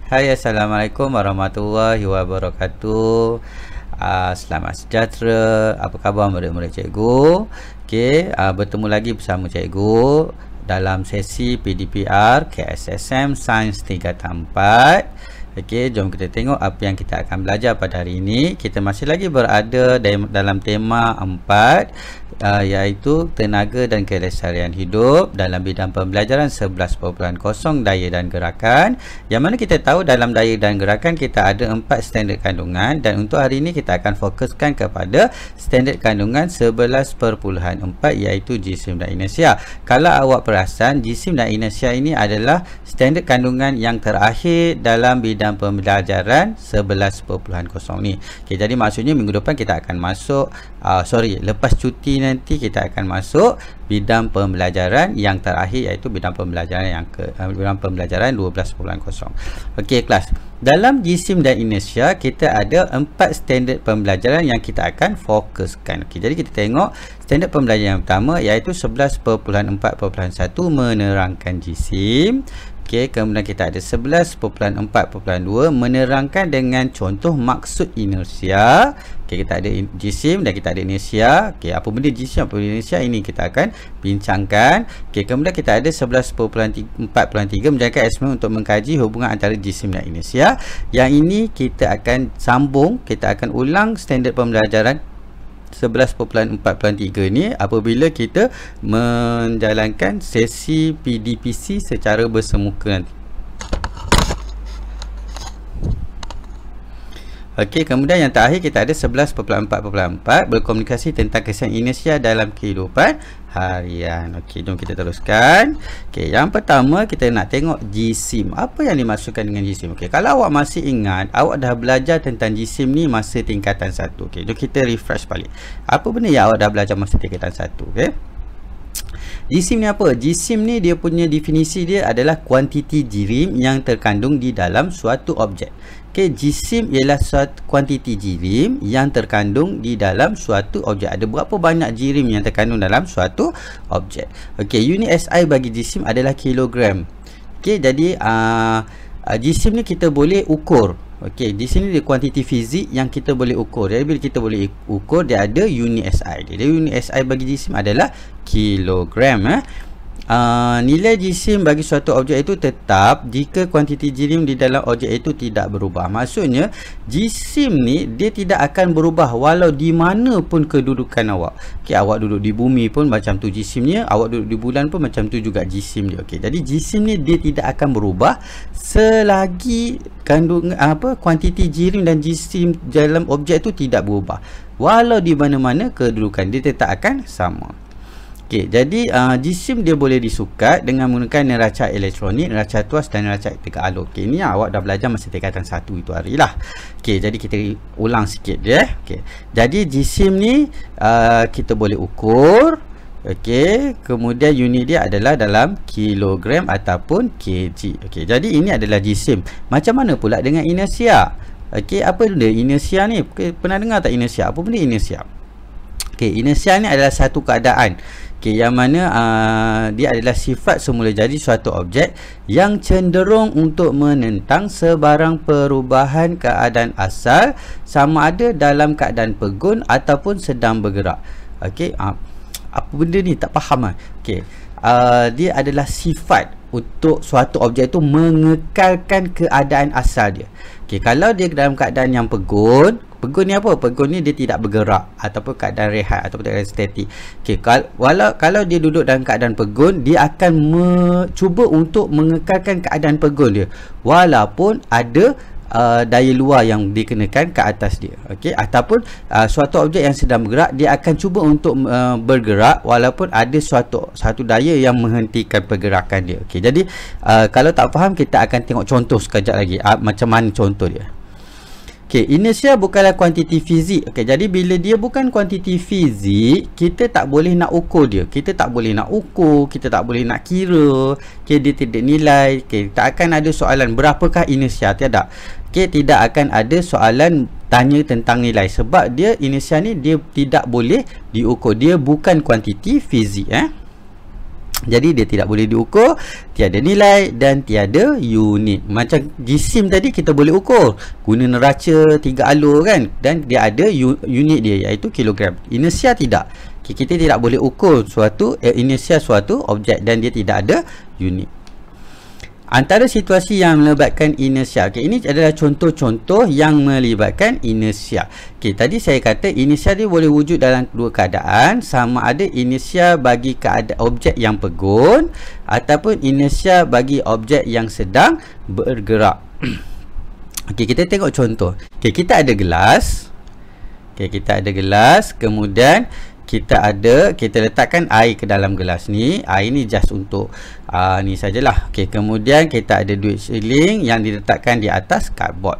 Hai, Assalamualaikum warahmatullahi wabarakatuh. Selamat sejahtera. Apa khabar murid-murid cikgu? Okey, bertemu lagi bersama cikgu dalam sesi PDPR KSSM Sains tingkatan 4. Okey, jom kita tengok apa yang kita akan belajar pada hari ini. Kita masih lagi berada dalam tema 4, iaitu tenaga dan kelestarian hidup dalam bidang pembelajaran 11.0 daya dan gerakan, yang mana kita tahu dalam daya dan gerakan kita ada 4 standard kandungan, dan untuk hari ini kita akan fokuskan kepada standard kandungan 11.4, iaitu jisim dan inersia. Kalau awak perasan, jisim dan inersia ini adalah standard kandungan yang terakhir dalam bidang pembelajaran 11.0 ni. Okay, jadi maksudnya minggu depan kita akan masuk lepas cuti nanti kita akan masuk bidang pembelajaran yang terakhir, iaitu bidang pembelajaran bidang pembelajaran 12.0. Okey kelas, dalam jisim dan inersia kita ada 4 standard pembelajaran yang kita akan fokuskan. Okey, jadi kita tengok standard pembelajaran yang pertama, iaitu 11.4.1 menerangkan jisim. Okey, kemudian kita ada 11.4.2 menerangkan dengan contoh maksud inersia. Okey, kita ada jisim dan kita ada inersia. Okey, apa benda jisim, apa benda inersia, ini kita akan bincangkan. Okey, kemudian kita ada 11.4.3 menjalankan eksperimen untuk mengkaji hubungan antara jisim dan inersia. Yang ini kita akan sambung, kita akan ulang standard pembelajaran 11.4.3 ni apabila kita menjalankan sesi PDPC secara bersemuka nanti. Okey, kemudian yang terakhir kita ada 11.4.4 berkomunikasi tentang kesan inersia dalam kehidupan harian. Okey, jom kita teruskan. Okey, yang pertama kita nak tengok jisim. Apa yang dimaksudkan dengan jisim? Okey, kalau awak masih ingat, awak dah belajar tentang jisim ni masa tingkatan 1. Okey, jom kita refresh balik. Apa benda yang awak dah belajar masa tingkatan 1? Okey. Jisim ni apa? Jisim ni dia punya definisi dia adalah kuantiti jirim yang terkandung di dalam suatu objek. Okey, jisim ialah suatu kuantiti jirim yang terkandung di dalam suatu objek. Ada berapa banyak jirim yang terkandung dalam suatu objek? Okey, unit SI bagi jisim adalah kilogram. Okey, jadi jisim ni kita boleh ukur. Okey, di sini dia kuantiti fizik yang kita boleh ukur. Jadi bila kita boleh ukur, dia ada unit SI. Jadi unit SI bagi jisim adalah kilogram. Nilai jisim bagi suatu objek itu tetap jika kuantiti jirim di dalam objek itu tidak berubah. Maksudnya jisim ni dia tidak akan berubah walau di mana pun kedudukan awak. Okey, awak duduk di bumi pun macam tu jisimnya, awak duduk di bulan pun macam tu juga jisim dia. Okey, jadi jisim ni dia tidak akan berubah selagi kandungan kuantiti jirim dan jisim dalam objek itu tidak berubah. Walau di mana-mana kedudukan dia tetap akan sama. Okey, jadi jisim dia boleh disukat dengan menggunakan neraca elektronik, neraca tuas dan neraca tekan alur. Okey, ini awak dah belajar masa tingkatan 1 itu hari lah. Okey, jadi kita ulang sikit dia. Okey, jadi jisim ni kita boleh ukur. Okey, kemudian unit dia adalah dalam kilogram ataupun kg. Okey, jadi ini adalah jisim. Macam mana pula dengan inersia? Okey, apa benda inersia ni? Pernah dengar tak inersia? Apa benda inersia? Okey, inersia ni adalah satu keadaan. Okey, yang mana dia adalah sifat semula jadi suatu objek yang cenderung untuk menentang sebarang perubahan keadaan asal, sama ada dalam keadaan pegun ataupun sedang bergerak. Okey, apa benda ni? Tak faham ah. Okey, dia adalah sifat untuk suatu objek itu mengekalkan keadaan asal dia. Okey, kalau dia dalam keadaan yang pegun ni apa? Pegun ni dia tidak bergerak ataupun keadaan rehat ataupun keadaan statik. Okey, kalau dia duduk dalam keadaan pegun, dia akan cuba untuk mengekalkan keadaan pegun dia walaupun ada daya luar yang dikenakan ke atas dia. Okey, ataupun suatu objek yang sedang bergerak, dia akan cuba untuk bergerak walaupun ada satu daya yang menghentikan pergerakan dia. Okey, jadi kalau tak faham, kita akan tengok contoh sekejap lagi macam mana contoh dia. Okey, inersia bukanlah kuantiti fizik. Okey, jadi bila dia bukan kuantiti fizik, kita tak boleh nak ukur dia. Kita tak boleh nak ukur, kita tak boleh nak kira. Okey, dia tidak nilai. Okey, tak akan ada soalan berapakah inersia, tiada. Okey, tidak akan ada soalan tanya tentang nilai sebab dia inersia ni dia tidak boleh diukur. Dia bukan kuantiti fizik. Jadi dia tidak boleh diukur, tiada nilai dan tiada unit. Macam jisim tadi kita boleh ukur guna neraca 3 alur kan, dan dia ada unit dia iaitu kilogram. Inersia tidak. Kita tidak boleh ukur suatu inersia suatu objek dan dia tidak ada unit. Antara situasi yang melibatkan inersia, ini adalah contoh-contoh yang melibatkan inersia. Tadi saya kata inersia dia boleh wujud dalam dua keadaan, sama ada inersia bagi keadaan objek yang pegun ataupun inersia bagi objek yang sedang bergerak. Kita tengok contoh. Kita ada gelas. Kita ada gelas, kemudian kita letakkan air ke dalam gelas ni. Air ni just untuk ni sajalah. Kemudian kita ada duit shilling yang diletakkan di atas cardboard.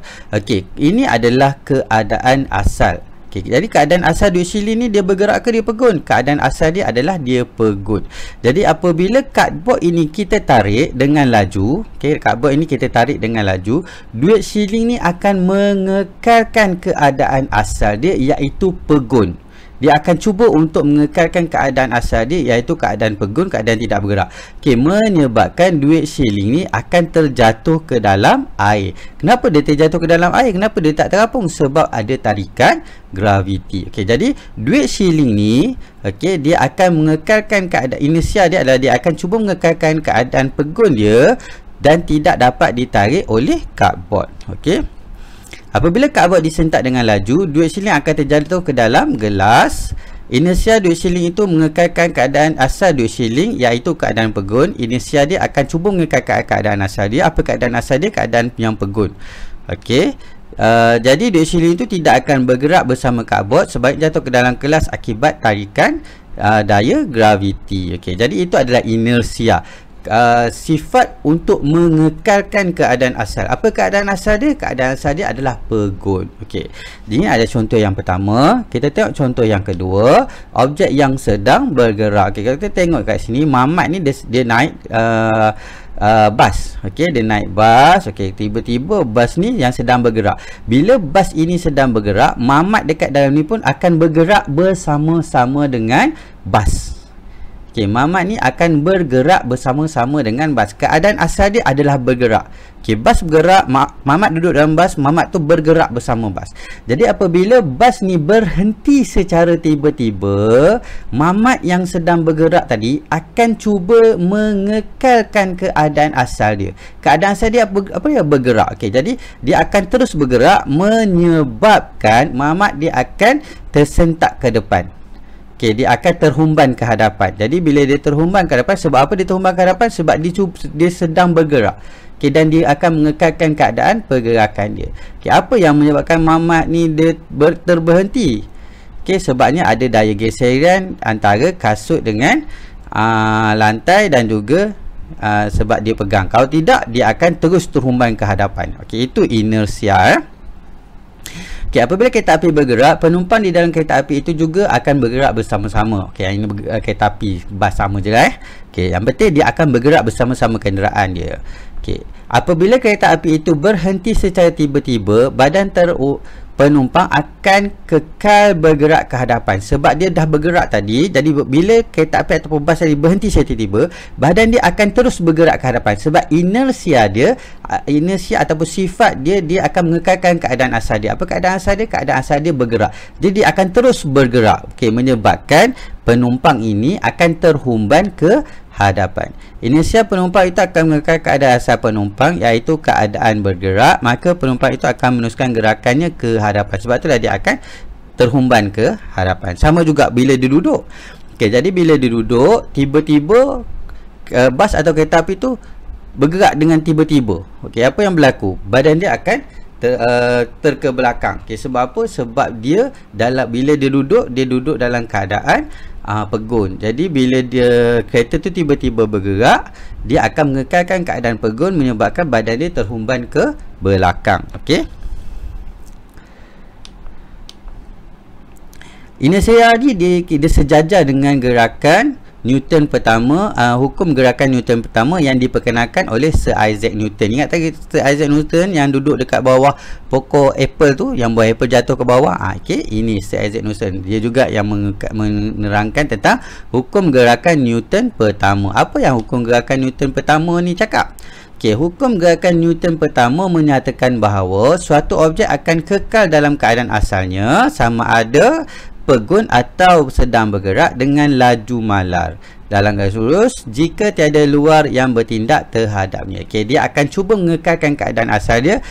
Ini adalah keadaan asal. Jadi keadaan asal duit shilling ni dia bergerak ke dia pegun? Keadaan asal dia adalah dia pegun. Jadi apabila cardboard ini kita tarik dengan laju, cardboard ini kita tarik dengan laju, duit shilling ni akan mengekalkan keadaan asal dia iaitu pegun. Dia akan cuba untuk mengekalkan keadaan asal dia iaitu keadaan pegun, keadaan tidak bergerak. Menyebabkan duit shilling ni akan terjatuh ke dalam air. Kenapa dia terjatuh ke dalam air? Kenapa dia tak terapung? Sebab ada tarikan graviti. Jadi duit shilling ni dia akan mengekalkan keadaan inersia dia adalah dia akan cuba mengekalkan keadaan pegun dia dan tidak dapat ditarik oleh cardboard. Apabila cardboard disentak dengan laju, duit shilling akan terjatuh ke dalam gelas. Inersia duit shilling itu mengekalkan keadaan asal duit shilling iaitu keadaan pegun. Inersia dia akan cuba mengekalkan keadaan asal dia. Apa keadaan asal dia? Keadaan yang pegun. Jadi duit shilling itu tidak akan bergerak bersama cardboard sebab jatuh ke dalam gelas akibat tarikan daya graviti. Jadi itu adalah inersia. Sifat untuk mengekalkan keadaan asal. Apa keadaan asal dia? Keadaan asal dia adalah pegun. Ini ada contoh yang pertama. Kita tengok contoh yang kedua. Objek yang sedang bergerak. Kita tengok kat sini. Mamat ni dia naik bas. Dia naik bas. Tiba-tiba bas ni yang sedang bergerak. Bila bas ini sedang bergerak, Mamat dekat dalam ni pun akan bergerak bersama-sama dengan bas. Mamat ni akan bergerak bersama-sama dengan bas. Keadaan asal dia adalah bergerak. Bas bergerak, Mamat duduk dalam bas, Mamat tu bergerak bersama bas. Jadi apabila bas ni berhenti secara tiba-tiba, Mamat yang sedang bergerak tadi akan cuba mengekalkan keadaan asal dia. Keadaan asal dia apa dia? Bergerak. Jadi dia akan terus bergerak menyebabkan Mamat dia akan tersentak ke depan. Dia akan terhumban ke hadapan. Jadi bila dia terhumban ke hadapan, sebab apa dia terhumban ke hadapan? Sebab dia sedang bergerak. Dan dia akan mengekalkan keadaan pergerakan dia. Apa yang menyebabkan Mamat ni dia terberhenti? Sebabnya ada daya geseran antara kasut dengan lantai dan juga sebab dia pegang. Kalau tidak, dia akan terus terhumban ke hadapan. Itu inersia. Apabila kereta api bergerak, penumpang di dalam kereta api itu juga akan bergerak bersama-sama. Ini kereta api bas sama je lah. Yang penting dia akan bergerak bersama-sama kenderaan dia. Apabila kereta api itu berhenti secara tiba-tiba, badan penumpang akan kekal bergerak ke hadapan sebab dia dah bergerak tadi. Jadi bila kereta api ataupun bas tadi berhenti secara tiba-tiba, badan dia akan terus bergerak ke hadapan sebab inersia ataupun sifat dia akan mengekalkan keadaan asal dia. Apa keadaan asal dia? Keadaan asal dia bergerak. Jadi dia akan terus bergerak. Menyebabkan penumpang ini akan terhumban ke hadapan. Inersia penumpang itu akan mengekalkan keadaan asal penumpang iaitu keadaan bergerak, maka penumpang itu akan meneruskan gerakannya ke hadapan. Sebab itulah dia akan terhumban ke hadapan. Sama juga bila dia duduk. Jadi bila dia duduk, tiba-tiba bas atau kereta api itu bergerak dengan tiba-tiba. Apa yang berlaku? Badan dia akan terkebelakang. Sebab apa? Sebab dia bila dia duduk dalam keadaan pegun. Jadi bila kereta tu tiba-tiba bergerak, dia akan mengekalkan keadaan pegun menyebabkan badan dia terhumban ke belakang. Inersia ni dia sejajar dengan gerakan Newton pertama, hukum gerakan Newton pertama yang diperkenalkan oleh Sir Isaac Newton. Ingat tadi Sir Isaac Newton yang duduk dekat bawah pokok apple tu, yang buah apple jatuh ke bawah. Okey, ini Sir Isaac Newton. Dia juga yang menerangkan tentang hukum gerakan Newton pertama. Apa yang hukum gerakan Newton pertama ni cakap? Okey, hukum gerakan Newton pertama menyatakan bahawa suatu objek akan kekal dalam keadaan asalnya sama ada pegun atau sedang bergerak dengan laju malar dalam garis lurus jika tiada luar yang bertindak terhadapnya. Okey, dia akan cuba mengekalkan keadaan asal dia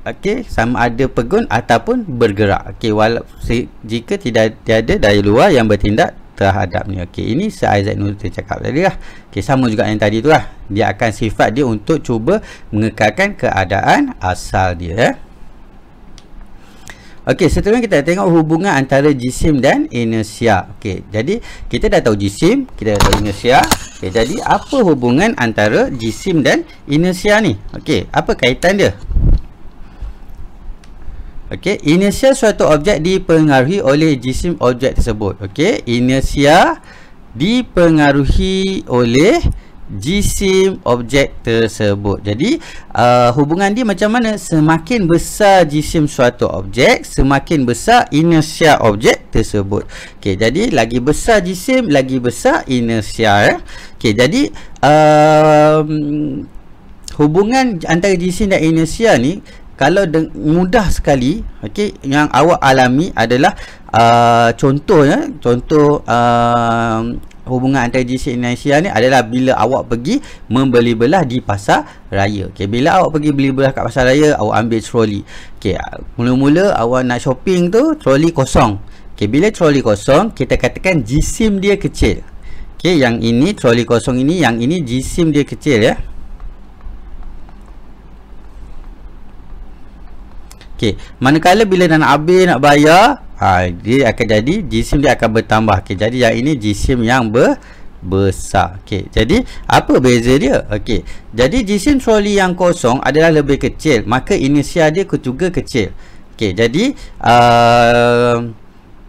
okey, sama ada pegun ataupun bergerak. Okey, jika tiada daya luar yang bertindak terhadapnya. Okey, ini Sir Isaac Newton cakap tadi lah. Okey, sama juga yang tadi tu lah. Dia akan sifat dia untuk cuba mengekalkan keadaan asal dia. Okey, seterusnya kita tengok hubungan antara jisim dan inersia. Okey, jadi kita dah tahu jisim, kita dah tahu inersia. Okey, jadi apa hubungan antara jisim dan inersia ni? Okey, apa kaitan dia? Okey, inersia suatu objek dipengaruhi oleh jisim objek tersebut. Okey, inersia dipengaruhi oleh jisim objek tersebut. Jadi hubungan dia macam mana? Semakin besar jisim suatu objek, semakin besar inersia objek tersebut. Okey, jadi lagi besar jisim, lagi besar inersia. Okey, jadi hubungan antara jisim dan inersia ni kalau mudah sekali, okey, yang awak alami adalah contoh hubungan antara jisim dan inersia ni adalah bila awak pergi membeli belah di pasar raya. Okey, bila awak pergi beli belah kat pasar raya, awak ambil troli. Okey, mula-mula awak nak shopping tu, troli kosong. Okey, bila troli kosong, kita katakan jisim dia kecil. Okey, yang ini troli kosong ini, yang ini jisim dia kecil ya. Okey, manakala bila dah nak habis nak bayar, dia akan jadi jisim dia akan bertambah. Okey, jadi yang ini jisim yang besar. Okey, jadi apa beza dia? Okey, jadi jisim troli yang kosong adalah lebih kecil, maka inersia dia juga kecil. Okey, jadi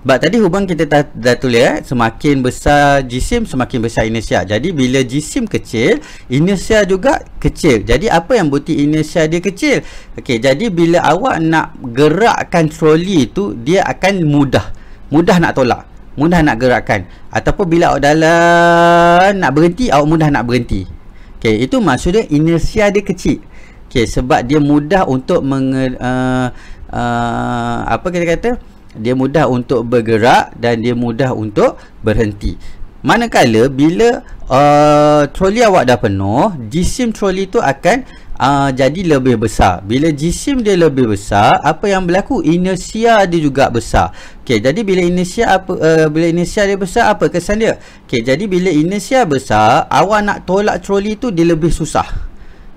sebab tadi hubungan kita dah tulis semakin besar jisim semakin besar inersia. Jadi bila jisim kecil, inersia juga kecil. Jadi apa yang bukti inersia dia kecil? Okey, jadi bila awak nak gerakkan troli tu, dia akan mudah nak tolak, mudah nak gerakkan. Ataupun bila awak dalam nak berhenti, awak mudah nak berhenti. Okey, itu maksudnya inersia dia kecil. Okey, sebab dia mudah untuk apa kita kata? Dia mudah untuk bergerak dan dia mudah untuk berhenti. Manakala bila troli awak dah penuh, jisim troli tu akan jadi lebih besar. Bila jisim dia lebih besar, apa yang berlaku? Inersia dia juga besar. Okey, jadi bila inersia dia besar, apa kesan dia? Okey, jadi bila inersia besar, awak nak tolak troli tu dia lebih susah.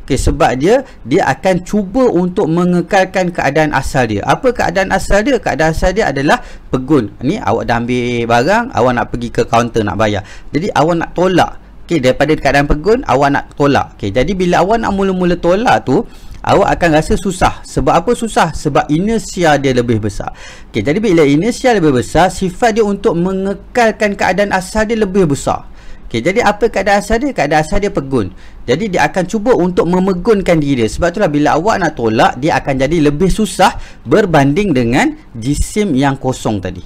Okay, sebab dia akan cuba untuk mengekalkan keadaan asal dia. Apa keadaan asal dia? Keadaan asal dia adalah pegun. Ni awak dah ambil barang, awak nak pergi ke kaunter nak bayar. Jadi awak nak tolak. Okey, daripada keadaan pegun, awak nak tolak. Okey, jadi bila awak nak mula-mula tolak tu, awak akan rasa susah. Sebab apa susah? Sebab inersia dia lebih besar. Okey, jadi bila inersia lebih besar, sifat dia untuk mengekalkan keadaan asal dia lebih besar. Okey, jadi apa keadaan asal dia? Keadaan asal dia pegun. Jadi dia akan cuba untuk memegunkan diri dia. Sebab itulah bila awak nak tolak, dia akan jadi lebih susah berbanding dengan jisim yang kosong tadi.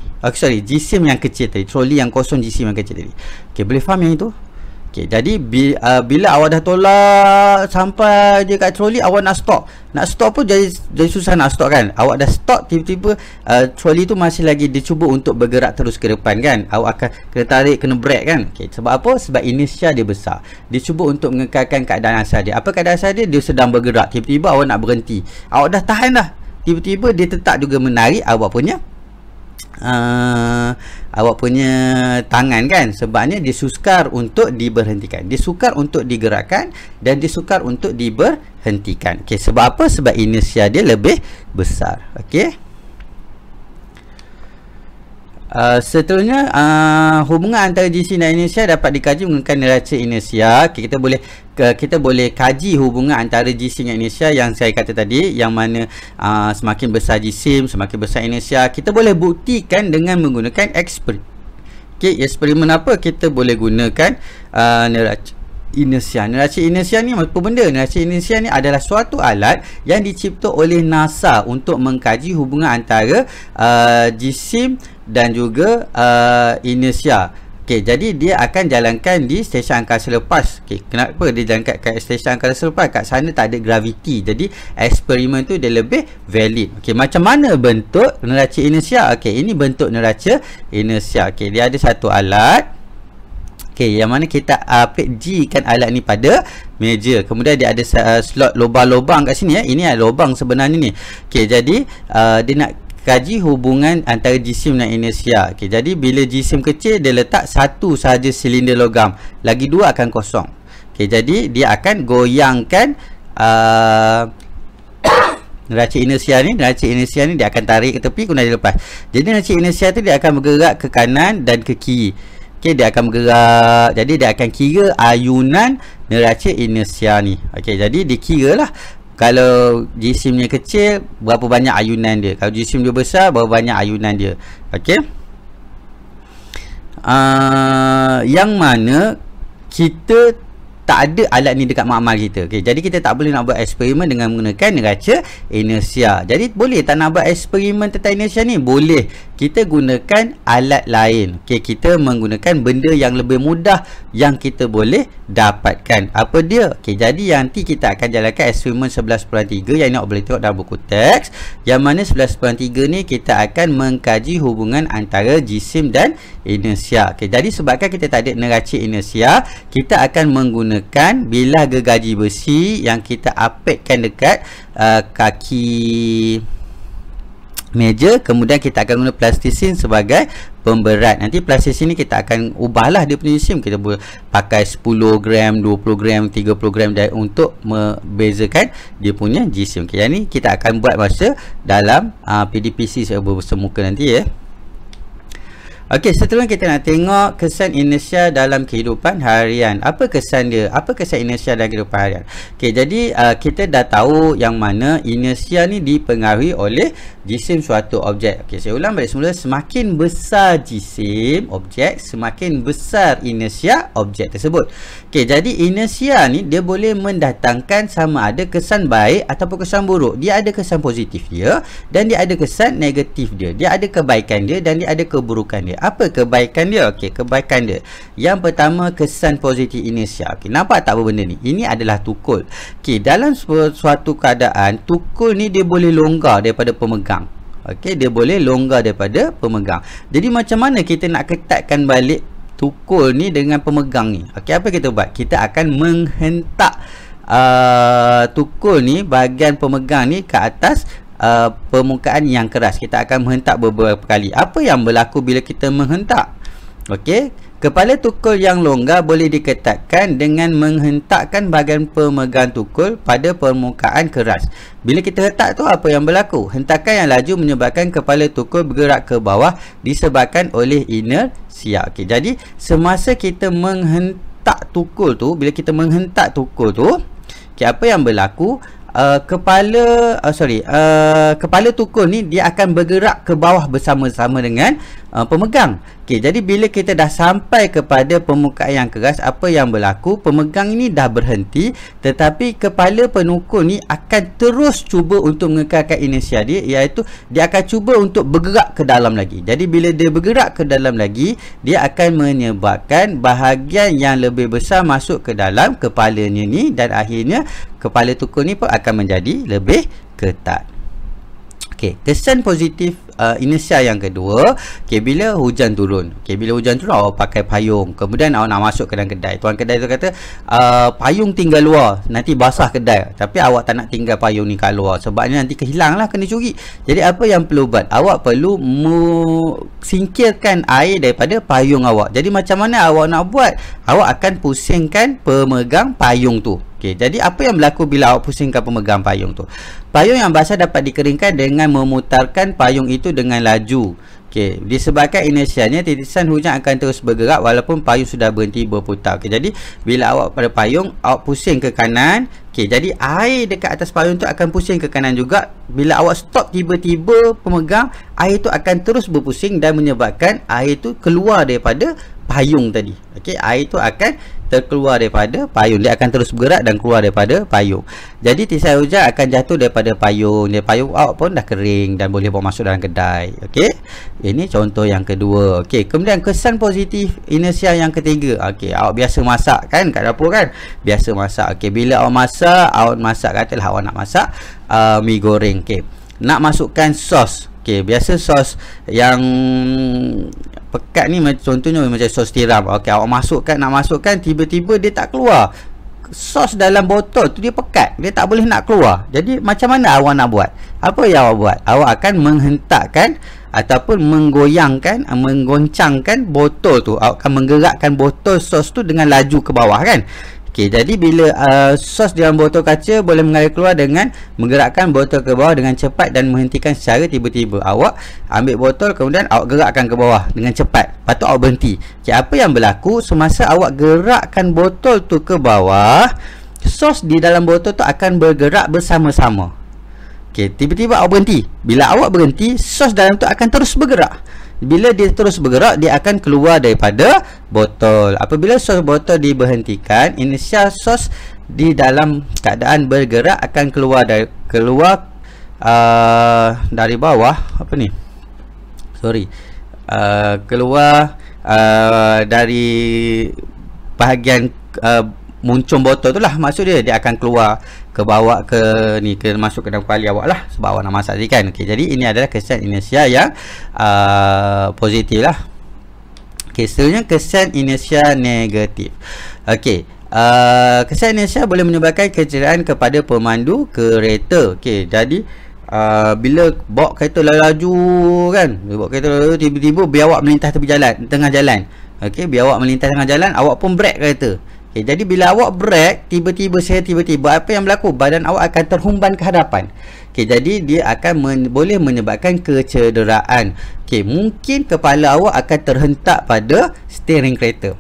Jisim yang kecil tadi. Troli yang kosong, jisim yang kecil tadi. Okey, boleh faham yang itu? Okey, jadi bila awak dah tolak sampai je kat troli, awak nak stop. Nak stop pun jadi susah nak stop kan. Awak dah stop, tiba-tiba troli tu masih lagi dia cuba untuk bergerak terus ke depan kan. Awak akan kena tarik, kena brake kan. Okey, sebab apa? Sebab inersia dia besar. Dia cuba untuk mengekalkan keadaan asal dia. Apa keadaan asal dia? Dia sedang bergerak. Tiba-tiba awak nak berhenti. Awak dah tahan dah. Tiba-tiba dia tetap juga menarik awak punya tangan kan. Sebabnya dia sukar untuk diberhentikan, dia sukar untuk digerakkan, dan dia sukar untuk diberhentikan. Okey, sebab apa? Sebab inersia dia lebih besar. Okey, Seterusnya, hubungan antara jisim dan inersia dapat dikaji menggunakan neraca inersia. Okay, kita boleh kaji hubungan antara jisim dan inersia yang saya kata tadi, yang mana semakin besar jisim, semakin besar inersia. Kita boleh buktikan dengan menggunakan eksperimen apa? Kita boleh gunakan neraca inersia. Neraca inersia ni apa benda? Neraca inersia ni adalah suatu alat yang dicipta oleh NASA untuk mengkaji hubungan antara jisim dan juga inersia. Okey, jadi dia akan jalankan di stesen angkasa lepas. Okey, kenapa dia jalankan kat stesen angkasa lepas? Kat sana tak ada graviti. Jadi eksperimen tu dia lebih valid. Okey, macam mana bentuk neraca inersia? Okey, ini bentuk neraca inersia. Okey, dia ada satu alat. Okey, yang mana kita G-kan alat ni pada meja. Kemudian dia ada slot lubang-lubang kat sini ya. Ini lubang sebenarnya ni. Okey, jadi dia nak kaji hubungan antara jisim dan inersia. Okey, jadi bila jisim kecil dia letak satu sahaja silinder logam, lagi dua akan kosong. Okey, jadi dia akan goyangkan neraca inersia ni. Neraca inersia ni dia akan tarik ke tepi, kemudian dia lepas. Jadi neraca inersia tu dia akan bergerak ke kanan dan ke kiri. Okey, dia akan bergerak. Jadi dia akan kira ayunan neraca inersia ni. Okey, jadi dikira lah kalau jisimnya kecil berapa banyak ayunan dia, kalau jisim dia besar berapa banyak ayunan dia. Okey, yang mana kita tak ada alat ni dekat makmal kita. Okey, jadi kita tak boleh nak buat eksperimen dengan menggunakan neraca inersia. Jadi boleh tak nak buat eksperimen tentang inersia ni? Boleh. Kita gunakan alat lain. Okey, kita menggunakan benda yang lebih mudah yang kita boleh dapatkan. Apa dia? Okey, jadi nanti kita akan jalankan eksperimen 11/3 yang nak boleh tengok dalam buku teks. Yang mana 11/3 ni kita akan mengkaji hubungan antara jisim dan inersia. Okey, jadi sebabkan kita tak ada neraca inersia, kita akan menggunakan bilah gergaji besi yang kita apitkan dekat kaki meja. Kemudian kita akan guna plastisin sebagai pemberat. Nanti plastisin ni kita akan ubahlah dia punya jisim. Kita boleh pakai 10 gram, 20 gram, 30 gram untuk membezakan dia punya jisim. Okay, yang ni kita akan buat masa dalam PDPC semuka nanti ya. Okey, seterusnya kita nak tengok kesan inersia dalam kehidupan harian. Apa kesan dia? Apa kesan inersia dalam kehidupan harian? Okey, jadi kita dah tahu yang mana inersia ni dipengaruhi oleh jisim suatu objek. Okey, saya ulang balik semula. Semakin besar jisim objek, semakin besar inersia objek tersebut. Okey, jadi inersia ni dia boleh mendatangkan sama ada kesan baik ataupun kesan buruk. Dia ada kesan positif dia dan dia ada kesan negatif dia. Dia ada kebaikan dia dan dia ada keburukan dia. Apa kebaikan dia? Okey, kebaikan dia. Yang pertama, kesan positif inersia. Okey, nampak tak apa benda ni? Ini adalah tukul. Okey, dalam suatu keadaan, tukul ni dia boleh longgar daripada pemegang. Okey, dia boleh longgar daripada pemegang. Jadi macam mana kita nak ketatkan balik tukul ni dengan pemegang ni? Okey, apa kita buat? Kita akan menghentak tukul ni, bahagian pemegang ni ke atas permukaan yang keras. Kita akan menghentak beberapa kali. Apa yang berlaku bila kita menghentak? Okey, kepala tukul yang longgar boleh diketatkan dengan menghentakkan bahagian pemegang tukul pada permukaan keras. Bila kita hentak tu, apa yang berlaku? Hentakan yang laju menyebabkan kepala tukul bergerak ke bawah disebabkan oleh inersia. Okey, jadi semasa kita menghentak tukul tu, bila kita menghentak tukul tu, okey, apa yang berlaku? Kepala tukul ni dia akan bergerak ke bawah bersama-sama dengan pemegang. Okey, jadi bila kita dah sampai kepada permukaan yang keras, apa yang berlaku? Pemegang ini dah berhenti, tetapi kepala penukul ni akan terus cuba untuk mengekalkan inersia dia, iaitu dia akan cuba untuk bergerak ke dalam lagi. Jadi bila dia bergerak ke dalam lagi, dia akan menyebabkan bahagian yang lebih besar masuk ke dalam kepalanya ni, dan akhirnya kepala tukul ni pun akan menjadi lebih ketat. Okey, kesan positif inersia yang kedua, okey, bila hujan turun. Okey, bila hujan turun, awak pakai payung. Kemudian awak nak masuk ke dalam kedai. Tuan kedai tu kata, payung tinggal luar, nanti basah kedai. Tapi awak tak nak tinggal payung ni kat luar, sebabnya nanti kehilang lah, kena curi. Jadi apa yang perlu buat? Awak perlu singkirkan air daripada payung awak. Jadi macam mana awak nak buat? Awak akan pusingkan pemegang payung tu. Okey, jadi apa yang berlaku bila awak pusingkan pemegang payung tu? Payung yang basah dapat dikeringkan dengan memutarkan payung itu dengan laju. Okey, disebabkan inersianya titisan hujan akan terus bergerak walaupun payung sudah berhenti berputar. Okey, jadi bila awak pada payung, awak pusing ke kanan. Okey, jadi air dekat atas payung tu akan pusing ke kanan juga. Bila awak stop tiba-tiba pemegang, air tu akan terus berpusing dan menyebabkan air tu keluar daripada payung tadi. Okey, air tu akan terkeluar daripada payung. Dia akan terus bergerak dan keluar daripada payung. Jadi titisan hujan akan jatuh daripada payung. Dia payung awak pun dah kering dan boleh bawa masuk dalam kedai. Okey. Ini contoh yang kedua. Okey, kemudian kesan positif inersia yang ketiga. Okey, awak biasa masak kan kat dapur kan? Biasa masak. Okey, bila awak masak katalah awak nak masak mi goreng. Okey. Nak masukkan sos. Okey, biasa sos yang pekat ni contohnya macam sos tiram. Okey, awak nak masukkan tiba-tiba dia tak keluar. Sos dalam botol tu dia pekat, dia tak boleh nak keluar. Jadi macam mana awak nak buat? Apa yang awak buat? Awak akan menghentakkan ataupun menggoncangkan botol tu. Awak akan menggerakkan botol sos tu dengan laju ke bawah kan? Okey, jadi bila sos dalam botol kaca boleh mengalir keluar dengan menggerakkan botol ke bawah dengan cepat dan menghentikan secara tiba-tiba. Awak ambil botol kemudian awak gerakkan ke bawah dengan cepat. Lepas tu awak berhenti. Okey, apa yang berlaku semasa awak gerakkan botol tu ke bawah, sos di dalam botol tu akan bergerak bersama-sama. Okey, tiba-tiba awak berhenti. Bila awak berhenti, sos dalam tu akan terus bergerak. Bila dia terus bergerak, dia akan keluar daripada botol. Apabila sos botol diberhentikan, inersia sos di dalam keadaan bergerak akan keluar dari bawah. Apa ni? Keluar dari bahagian muncung botol tu lah. Maksud dia akan keluar ke bawah masuk ke dalam kuali awak lah, sebab awak nak masak tadi kan. Okey, jadi ini adalah kesan inersia yang positif lah. Okey, seterusnya kesan inersia negatif. Okey, kesan inersia boleh menyebabkan kecederaan kepada pemandu kereta. Okey, jadi bila bawa kereta laju kan, tiba-tiba biar awak melintas tepi jalan, tengah jalan. Okey, biar awak melintas tengah jalan, awak pun brake kereta. Okay, jadi bila awak brake, tiba-tiba apa yang berlaku? Badan awak akan terhumban ke hadapan. Okay, jadi dia akan boleh menyebabkan kecederaan. Okay, mungkin kepala awak akan terhentak pada steering kereta.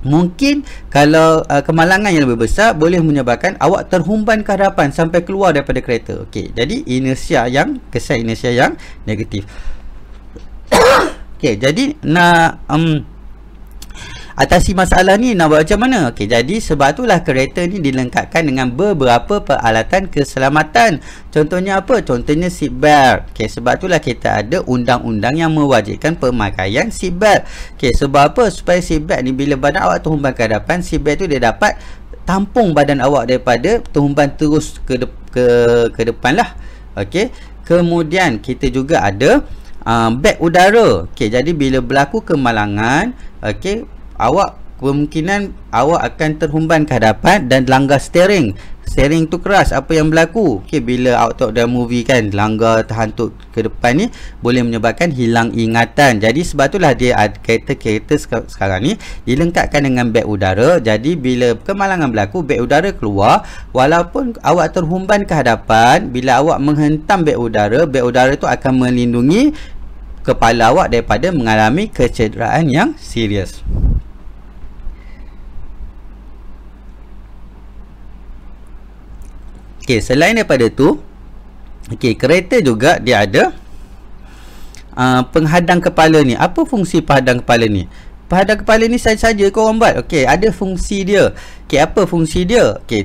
Mungkin kalau kemalangan yang lebih besar boleh menyebabkan awak terhumban ke hadapan sampai keluar daripada kereta. Okay, jadi kesan inersia yang negatif. Okay, jadi nak atasi masalah ni nak buat macam mana? Okey, jadi sebab itulah kereta ni dilengkapkan dengan beberapa peralatan keselamatan. Contohnya apa? Contohnya seat belt. Okey, sebab itulah kita ada undang-undang yang mewajibkan pemakaian seat belt. Okey, sebab apa? Supaya seat belt ni bila badan awak terhumban ke hadapan, seat belt tu dia dapat tampung badan awak daripada terhumban terus ke depan lah. Okey, kemudian kita juga ada beg udara. Okey, jadi bila berlaku kemalangan, okey, kemungkinan awak akan terhumban ke hadapan dan langgar steering tu keras. Apa yang berlaku? Okey, bila awak tengok dalam movie kan, langgar terhantuk ke depan ni boleh menyebabkan hilang ingatan. Jadi sebab itulah dia kereta sekarang ni dilengkapkan dengan beg udara. Jadi bila kemalangan berlaku, beg udara keluar, walaupun awak terhumban ke hadapan, bila awak menghentam beg udara tu akan melindungi kepala awak daripada mengalami kecederaan yang serius. Okey, selain daripada tu, okey, kereta juga dia ada penghadang kepala ni. Apa fungsi penghadang kepala ni? Penghadang kepala ni saja korang buat. Okey, ada fungsi dia. Okey, apa fungsi dia? Okey,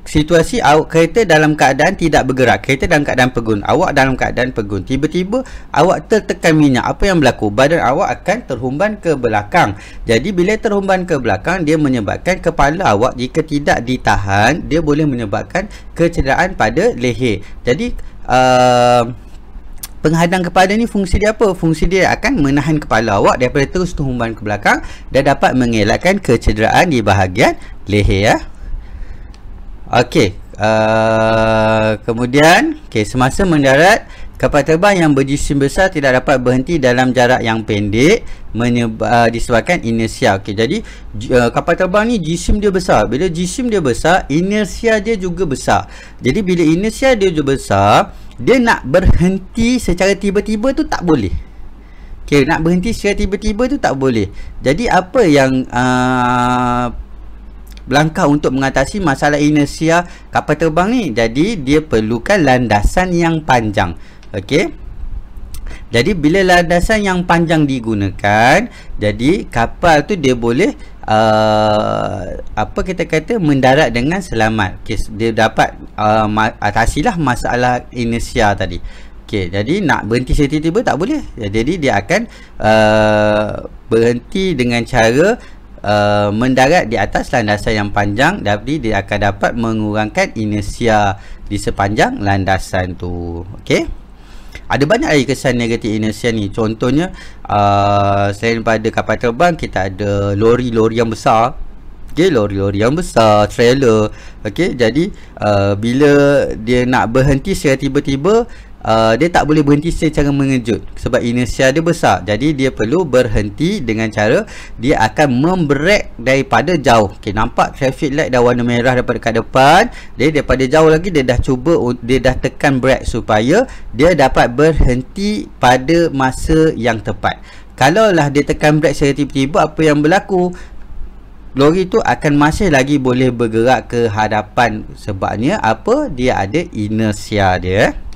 situasi kereta dalam keadaan tidak bergerak, kereta dalam keadaan pegun, awak dalam keadaan pegun, tiba-tiba awak tertekan minyak. Apa yang berlaku? Badan awak akan terhumban ke belakang. Jadi bila terhumban ke belakang, dia menyebabkan kepala awak jika tidak ditahan, dia boleh menyebabkan kecederaan pada leher. Jadi penghadang kepala ni fungsi dia apa? Fungsi dia akan menahan kepala awak daripada terus terhumban ke belakang dan dapat mengelakkan kecederaan di bahagian leher ya. Okey, kemudian semasa mendarat, kapal terbang yang berjisim besar tidak dapat berhenti dalam jarak yang pendek disebabkan inersia. Okey, jadi kapal terbang ni jisim dia besar. Bila jisim dia besar, inersia dia juga besar. Jadi bila inersia dia juga besar, dia nak berhenti secara tiba-tiba tu tak boleh. Okay, nak berhenti secara tiba-tiba tu tak boleh. Jadi apa yang langkah untuk mengatasi masalah inersia kapal terbang ni? Jadi dia perlukan landasan yang panjang. Okey. Jadi bila landasan yang panjang digunakan, jadi kapal tu dia boleh apa kita kata, mendarat dengan selamat. Okay, dia dapat atasilah masalah inersia tadi. Okey, jadi nak berhenti tiba-tiba tak boleh. Jadi dia akan berhenti dengan cara mendarat di atas landasan yang panjang. Jadi dia akan dapat mengurangkan inersia di sepanjang landasan tu. Okey. Ada banyak lagi kesan negatif inersia ni. Contohnya selain pada kapal terbang, kita ada lori-lori yang besar. Okey, lori-lori yang besar, trailer. Okey, jadi bila dia nak berhenti secara tiba-tiba, dia tak boleh berhenti secara mengejut sebab inersia dia besar. Jadi dia perlu berhenti dengan cara dia akan membrek daripada jauh. Okey, nampak traffic light dah warna merah daripada kat depan, dia daripada jauh lagi dia dah cuba, dia dah tekan brake supaya dia dapat berhenti pada masa yang tepat. Kalaulah dia tekan brake secara tiba-tiba, apa yang berlaku? Lori tu akan masih lagi boleh bergerak ke hadapan sebabnya apa? Dia ada inersia dia.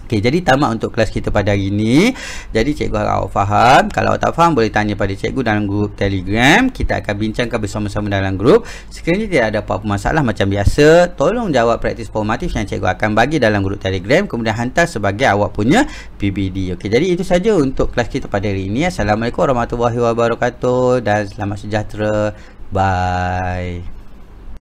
Okey, jadi tamat untuk kelas kita pada hari ini. Jadi cikgu harap awak faham. Kalau awak tak faham, boleh tanya pada cikgu dalam grup Telegram. Kita akan bincangkan bersama-sama dalam grup. Sekiranya tidak ada apa-apa masalah macam biasa, tolong jawab praktis formatif yang cikgu akan bagi dalam grup Telegram, kemudian hantar sebagai awak punya PBD. Okey, jadi itu saja untuk kelas kita pada hari ini. Assalamualaikum warahmatullahi wabarakatuh dan selamat sejahtera. Bye.